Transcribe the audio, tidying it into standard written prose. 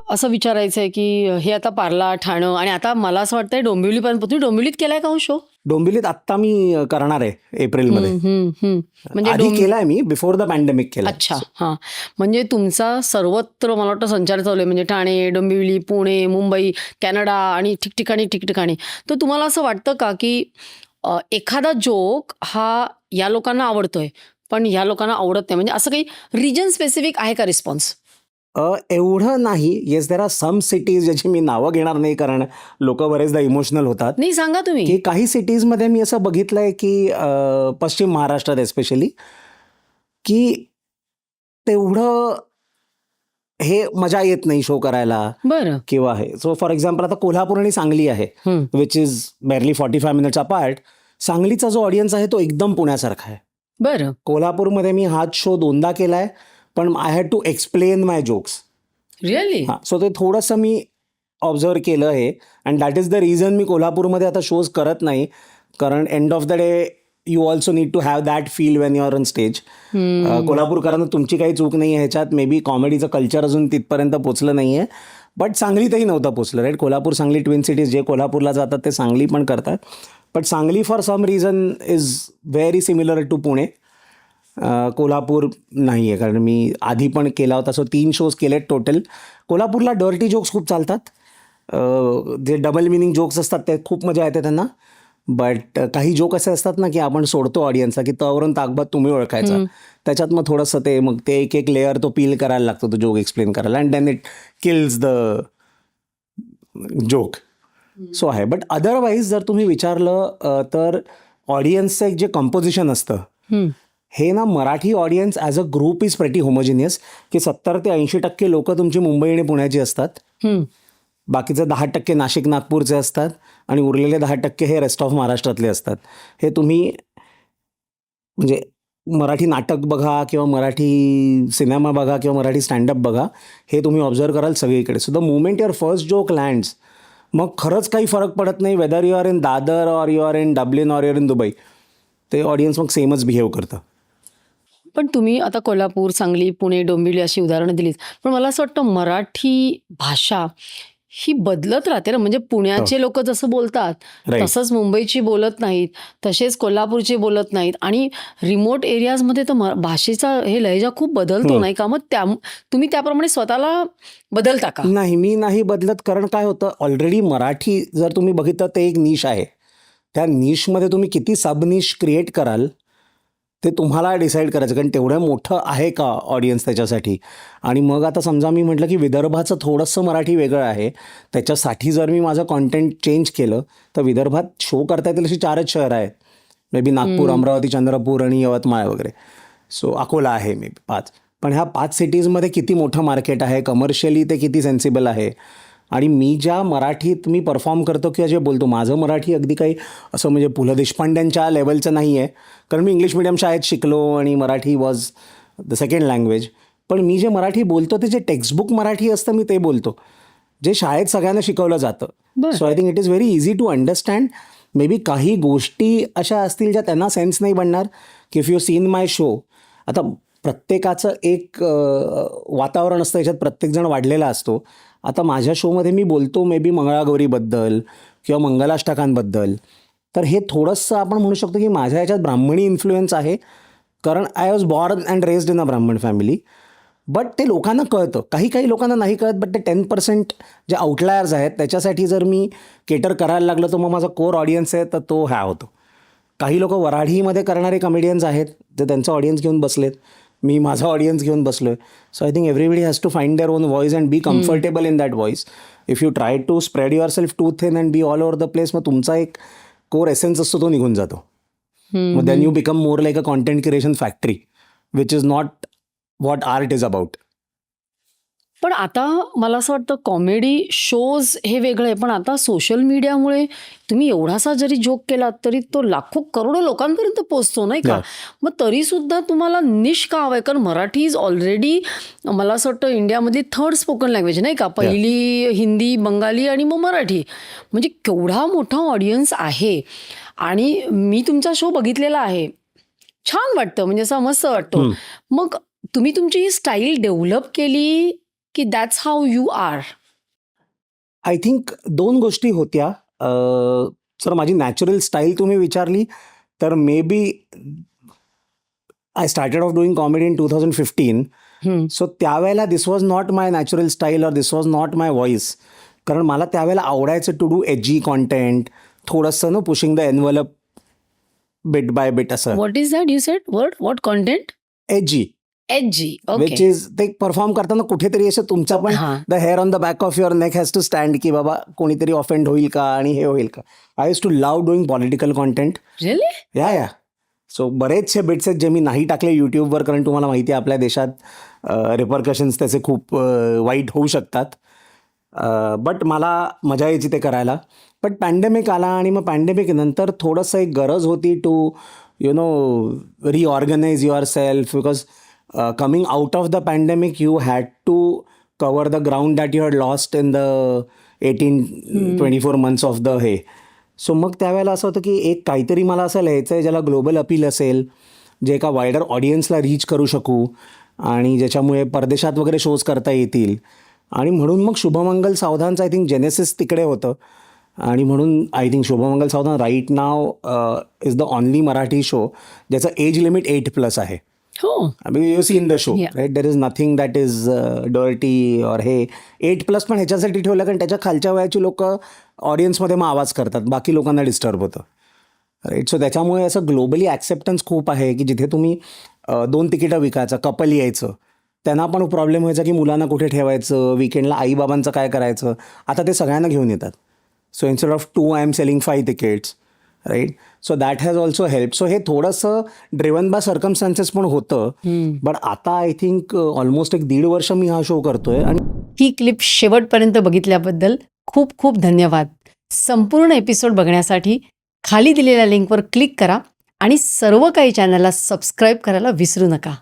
असं विचारायचं आहे की हे आता पार्ला, ठाणं आणि आता मला असं वाटतंय डोंबिवली पण. तुम्ही डोंबिवलीत केलाय का हो शो? डोंबिवलीत आत्ता मी करणार आहे एप्रिलमध्ये. म्हणजे आधी केलाय मी, बिफोर द पॅन्डेमिक केलाय. अच्छा, हां. म्हणजे तुमचा सर्वत्र मला वाटतं संचार चालू आहे. म्हणजे ठाणे, डोंबिवली, पुणे, मुंबई, कॅनडा आणि ठिकठिकाणी. तर तुम्हाला असं वाटतं का की एखादा जोक हा या लोकांना आवडतोय, पण या लोकांना आवडत नाही. म्हणजे असं काही रिजन स्पेसिफिक आहे का रिस्पॉन्स? एवढं नाही. Yes, there are some cities ज्याची मी नावं घेणार नाही, कारण लोक बरेचदा इमोशनल होतात. नाही, सांगा की तुम्ही. काही सिटीजमध्ये मी असं बघितलंय की पश्चिम महाराष्ट्रात एस्पेशली, की तेवढं हे मजा येत नाही शो करायला बरं. किंवा हे. सो फॉर एक्झाम्पल आता कोल्हापूर आणि सांगली आहे, which is barely 45 minutes apart. सांगलीचा जो ऑडियन्स आहे तो एकदम पुण्यासारखा आहे. बरं. कोल्हापूरमध्ये मी हाच शो 2दा केलाय, पण I had to explain my jokes. Really? हां, सो ते थोडंसं मी ऑब्झर्व केलं आहे. And that is the reason मी कोल्हापूरमध्ये आता शोज करत नाही, कारण end of the day you also need to have that feel when you are on stage. कोल्हापूरकरांना तुमची काही चूक नाही आहे ह्याच्यात. मे बी कॉमेडीचं कल्चर अजून तिथपर्यंत पोचलं नाही आहे, बट सांगलीतही नव्हतं पोचलं, right. Kolhapur Sangli twin cities, जे कोल्हापूरला जातात ते सांगली पण करतात. But Sangli for some reason is very similar to Pune. Kolhapur नाही आहे, कारण मी आधी पण केला होता. सो 3 शोज केलेत टोटल. कोल्हापूरला डर्टी जोक्स खूप चालतात. जे डबल मिनिंग जोक्स असतात ते खूप मजा येते त्यांना. बट काही जोक असे असतात ना की आपण सोडतो ऑडियन्सला की तवरून ताकबाद तुम्ही ओळखायचा. त्याच्यात मग थोडंसं मग ते एक एक लेअर तो पील करायला लागतो, तो जोक एक्सप्लेन करायला, and then it kills the joke. So आहे. बट अदरवाईज जर तुम्ही विचारलं तर ऑडियन्सचं एक जे कंपोजिशन असतं, हे ना Marathi audience as a group is pretty homogeneous, की 70 ते 80% लोकं तुमची मुंबई आणि पुण्याची असतात. बाकीचे 10% नाशिक नागपूरचे असतात आणि उरलेले 10% हे रेस्ट ऑफ महाराष्ट्रातले असतात. हे तुम्ही म्हणजे मराठी नाटक बघा किंवा मराठी सिनेमा बघा किंवा मराठी स्टँडअप बघा, हे तुम्ही ऑब्झर्व कराल सगळीकडे. So the moment your first joke lands, मग खरंच काही फरक पडत नाही whether you are in Dadar or you are in Dublin or you are in Dubai. ते ऑडियन्स मग सेमच बिहेव करतं. पण तुम्ही आता कोल्हापूर, सांगली, पुणे, डोंबिवली अशी उदाहरणं दिलीत. पण मला असं वाटतं मराठी भाषा ही बदलत राहते ना. म्हणजे पुण्याचे लोक जसं बोलतात Right. तसंच मुंबईची बोलत नाहीत, तसेच कोल्हापूरची बोलत नाहीत आणि रिमोट एरियाजमध्ये तर भाषेचा हे लहेजा खूप बदलतो, नाही का? मग तुम्ही त्याप्रमाणे स्वतःला बदलता का? नाही, मी नाही बदलत, कारण काय होतं, ऑलरेडी मराठी जर तुम्ही बघितलं ते एक निश आहे. त्या निशमध्ये तुम्ही किती सब निश क्रिएट कराल ते तुम्हाला डिसाईड करायचं, कारण तेवढं मोठं आहे का ऑडियन्स त्याच्यासाठी. आणि मग आता समजा मी म्हटलं की विदर्भाचं थोडंसं मराठी वेगळं आहे, त्याच्यासाठी जर मी माझं कॉन्टेंट चेंज केलं तर विदर्भात शो करता येतील अशी 4च शहरं आहेत. मे बी नागपूर, अमरावती, चंद्रपूर आणि यवतमाळ वगैरे. सो अकोला आहे मे बी 5. पण ह्या 5 सिटीजमध्ये किती मोठं मार्केट आहे, कमर्शियली ते किती सेन्सिबल आहे. आणि मी ज्या मराठीत मी परफॉर्म करतो किंवा जे बोलतो, माझं मराठी अगदी काही असं म्हणजे पु ल देशपांड्यांच्या लेवलचं नाही आहे, कारण मी इंग्लिश मिडियम शाळेत शिकलो आणि Marathi was the second language. पण मी जे मराठी बोलतो ते जे टेक्स्टबुक मराठी असतं मी ते बोलतो, जे शाळेत सगळ्यांना शिकवलं जातं. So I think it is very easy to understand. Maybe काही गोष्टी अशा असतील ज्या त्यांना सेन्स नाही बनणार, की if you seen my show. आता प्रत्येकाचं एक वातावरण असतं, याच्यात प्रत्येकजण वाढलेला असतो. आता माझ्या शोमध्ये मी बोलतो मे बी मंगळागौरीबद्दल किंवा मंगलाष्टकांबद्दल, तर हे थोडंसं आपण म्हणू शकतो की माझ्या ह्याच्यात ब्राह्मणी इन्फ्लुएन्स आहे, कारण I was born and raised in a Brahmin family. But ते लोकांना कळतं, काही लोकांना नाही कळत. बट ते 10% जे आउटलायर्स आहेत त्याच्यासाठी जर मी केटर करायला लागलो तर मग माझा कोर ऑडियन्स आहे तर तो ह्या होतो. काही लोक वराठीमध्ये करणारे कमेडियन्स आहेत, जे त्यांचं ऑडियन्स घेऊन बसलेत. मी माझा ऑडियन्स घेऊन बसलो आहे. So I think everybody has to find their own voice and be comfortable in that voice. If you try to spread yourself too thin and be all over the place, मग तुमचा एक core essence असतो तो निघून जातो. मग then you become more like a content creation factory, which is not what art is about. पण आता मला असं वाटतं कॉमेडी शोज हे वेगळं आहे, पण आता सोशल मीडियामुळे तुम्ही एवढासा जरी जोक केला तरी तो लाखो करोडो लोकांपर्यंत पोहोचतो, नाही का? मग तरी सुद्धा तुम्हाला निश का हवंय? कारण मराठी इज ऑलरेडी मला असं वाटतं इंडियामध्ये 3rd स्पोकन लँग्वेज, नाही का? पहिली हिंदी, बंगाली आणि मग मराठी. म्हणजे केवढा मोठा ऑडियन्स आहे. आणि मी तुमचा शो बघितलेला आहे, छान वाटतं, म्हणजे असं मस्त वाटतं. मग तुम्ही तुमची ही स्टाईल डेव्हलप केली की that's how you are? I think 2 गोष्टी होत्या. जर माझी नॅचरल स्टाईल तुम्ही विचारली तर may be I started off doing comedy in 2015. So त्यावेळेला this was not my natural style or this was not my voice. कारण मला त्यावेळेला आवडायचं टू डू एजी कॉन्टेंट, थोडंसं ना pushing the envelope bit by bit असं. What is that you said word? What content? Edgy edgy. Which okay. Is ते perform करताना कुठेतरी असं तुमचा पण हां. The hair on the back of your neck has to stand की बाबा कोणीतरी ऑफेंड होईल का आणि हे होईल का. I use to love doing political content. Really? Yeah so बरेचसे बिट्स आहेत जे मी नाही टाकले यूट्यूबवर, कारण तुम्हाला माहिती आहे आपल्या देशात रिपरकशन्स त्याचे खूप वाईट होऊ शकतात. बट मला मजा यायची ते करायला. बट पॅन्डेमिक आला आणि मग पॅन्डेमिक नंतर थोडंसं एक गरज होती to reorganize yourself, because coming out of the pandemic you had to cover the ground that you had lost in the 18-24 months of the hay. So मग त्यावेळेला असं होतं की एक काहीतरी मला असं लिहायचं आहे ज्याला ग्लोबल अपील असेल, जे एका वायडर ऑडियन्सला रीच करू शकू आणि ज्याच्यामुळे परदेशात वगैरे शोज करता येतील. आणि म्हणून मग शुभमंगल सावधानचं आय थिंक जेनेसिस तिकडे होतं. आणि म्हणून I think Shubhmangal Savdhan right नाव is the only Marathi show ज्याचं एज लिमिट 8+ आहे. हो. You see in the show Yeah. Right, there is nothing that is dirty or हे 8+ पण ह्याच्यासाठी ठेवलं कारण त्याच्या खालच्या वयाची लोक ऑडियन्समध्ये मग आवाज करतात, बाकी लोकांना डिस्टर्ब होतं राईट. सो त्याच्यामुळे असं ग्लोबली ॲक्सेप्टन्स खूप आहे की जिथे तुम्ही 2 तिकीटं विकायचं, कपल यायचं, त्यांना पण प्रॉब्लेम व्हायचा की मुलांना कुठे ठेवायचं, विकेंडला आईबाबांचं काय करायचं. आता ते सगळ्यांना घेऊन येतात. So instead of 2 I am selling 5 tickets right. So that has also help. So हे थोडंसं ड्रिवन बाय सर्कमस्टान्सेस पण होतं. बट आता आय थिंक ऑलमोस्ट 1.5 वर्ष मी हा शो करतोय. आणि ही क्लिप शेवटपर्यंत बघितल्याबद्दल खूप खूप धन्यवाद. संपूर्ण एपिसोड बघण्यासाठी खाली दिलेल्या लिंकवर क्लिक करा आणि सर्व काही चॅनलला सबस्क्राईब करायला विसरू नका.